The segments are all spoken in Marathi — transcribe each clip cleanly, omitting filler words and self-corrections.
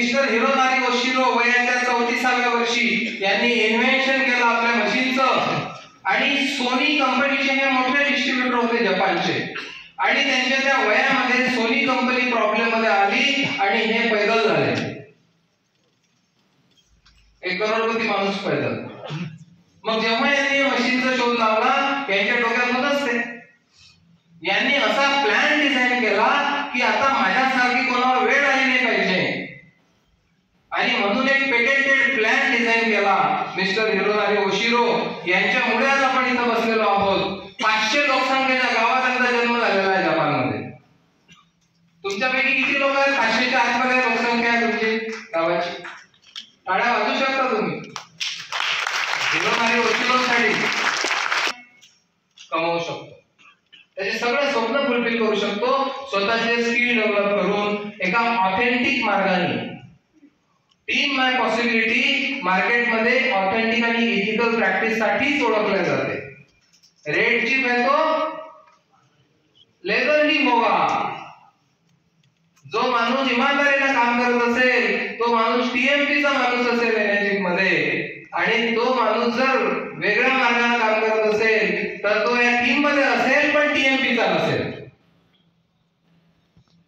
मिस्टर हिरोनारी ओशिरो वयाच्या 34व्या वर्षी यांनी इन्व्हेन्शन केलं आपल्या मशीनचं, आणि सोनी कंपनीचे हे मोठे डिस्ट्रीब्युटर होते जपानचे, आणि त्यांच्या त्या वयामध्ये सोनी कंपनी प्रॉब्लेम मध्ये आली आणि हे पैदल झाले. 1 करोडपती माणूस पैदल. मग जेव्हा यांनी मशीनचा शोध लावला, यांच्या डोक्यात होत असते, यांनी असा प्लॅन डिझाईन केला की आता माझ्यासारखी कोणाला वेळ आली नाही पाहिजे, आणि म्हणून एक पेटेंटेड प्लॅन डिझाईन केला मिस्टर हिरोनारी ओशिरो यांच्यामुळे आज आपण इथं बसलेलो आहोत. 500 लोकसंख्येच्या गावात त्यांचा जन्म झालेला आहे जपानमध्ये. तुमच्यापैकी किती लोक आहेत 500च्या आतमध्ये लोकसंख्या आहे तुमची गावाची? टाळ्या वाजवू शकता तुम्ही. हिरोनारी ओशिरोसाठी कमवू शकतो, त्याचे सगळे स्वप्न फुलफिल करू शकतो स्वतःचे स्किल डेव्हलप करून एका ऑथेंटिक मार्गाने. टीम माय पॉसिबिलिटी मार्केटमध्ये ऑथेंटिक आणि इथिकल प्रॅक्टिस साठीच ओळखले जाते. रेड चिप है तो लेदर ही होगा. जो माणूस इमानदारीने काम करत असेल तो माणूस टीएमपीचा माणूस असेल एनर्जी मध्ये, आणि तो माणूस जर वेगळ्या मार्गाने काम करत असेल तर तो या टीम मध्ये असेल पण टीएमपीचा नसेल.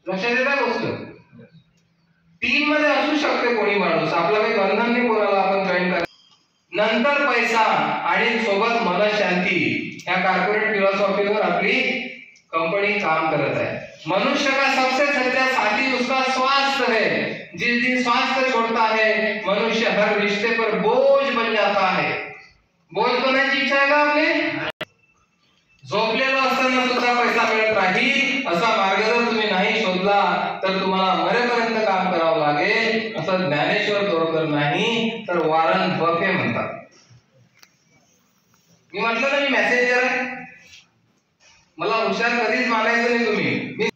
लक्षात येता गोष्ट? टीम मध्ये असू शकते कोणी माणूस, आपला काही बंधन नाही कोणाला आपण जॉईन करा. नंतर पैसा आणि सोबत मनशांती या कॉर्पोरेट फिलॉसॉफीवर आपली कंपनी काम करत है. मनुष्य का सबसे सच्चा साथी उसका स्वास्थ्य है. जिस दिन स्वास्थ्य छोड़ता है मनुष्य हर रिश्ते पर बोझ बन जाता है. बोझ बनायची इच्छा आहे का आपली? झोपलेलो असताना सुद्धा पैसा मिळत राहील असा मार्ग जर तुम्ही नाही शोधला तर तुम्हाला मरेपर्यंत काम करावं लागेल असं ज्ञानेश्वर तोरकर नाही तर वॉरन बफे म्हणतात. मी म्हटलं ना मी मेसेंजर आहे, मला हुशार कधीच मानायचं नाही तुम्ही.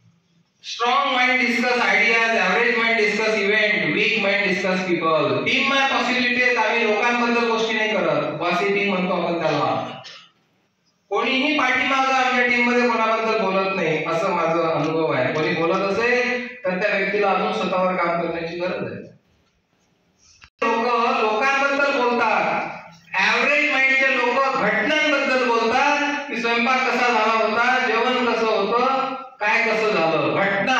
Strong mind discuss ideas, average mind discuss event, weak mind discuss people. Team my possibilities. आम्ही लोकांबद्दल गोष्टी नाही करत, बॉसी टीम म्हणतो आपण त्याला. कोणीही पाठीमागं आमच्या टीम मध्ये कोणाबद्दल बोलत नाही असं माझा अनुभव आहे. कोणी बोलत असेल तर त्या व्यक्तीला अजून स्वतःवर काम करण्याची गरज आहे. लोक लोकांबद्दल बोलतात, ऍव्हरेज माइंडचे लोक घटनांबद्दल बोलतात की स्वयंपाक कसा झाला होता, जेवण कसं होतं, काय कसं झालं, घटना.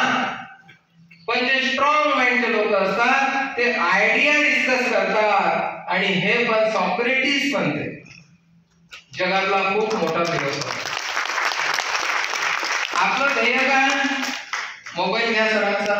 पण जे स्ट्रॉंग माइंडचे लोक असतात ते आयडिया डिस्कस करतात, आणि हे पण सॉक्रेटिस म्हणते जगातला खूप मोठा फिलॉसॉफर. आपलं ध्येय काय? मोबाईल घ्या सरांचा,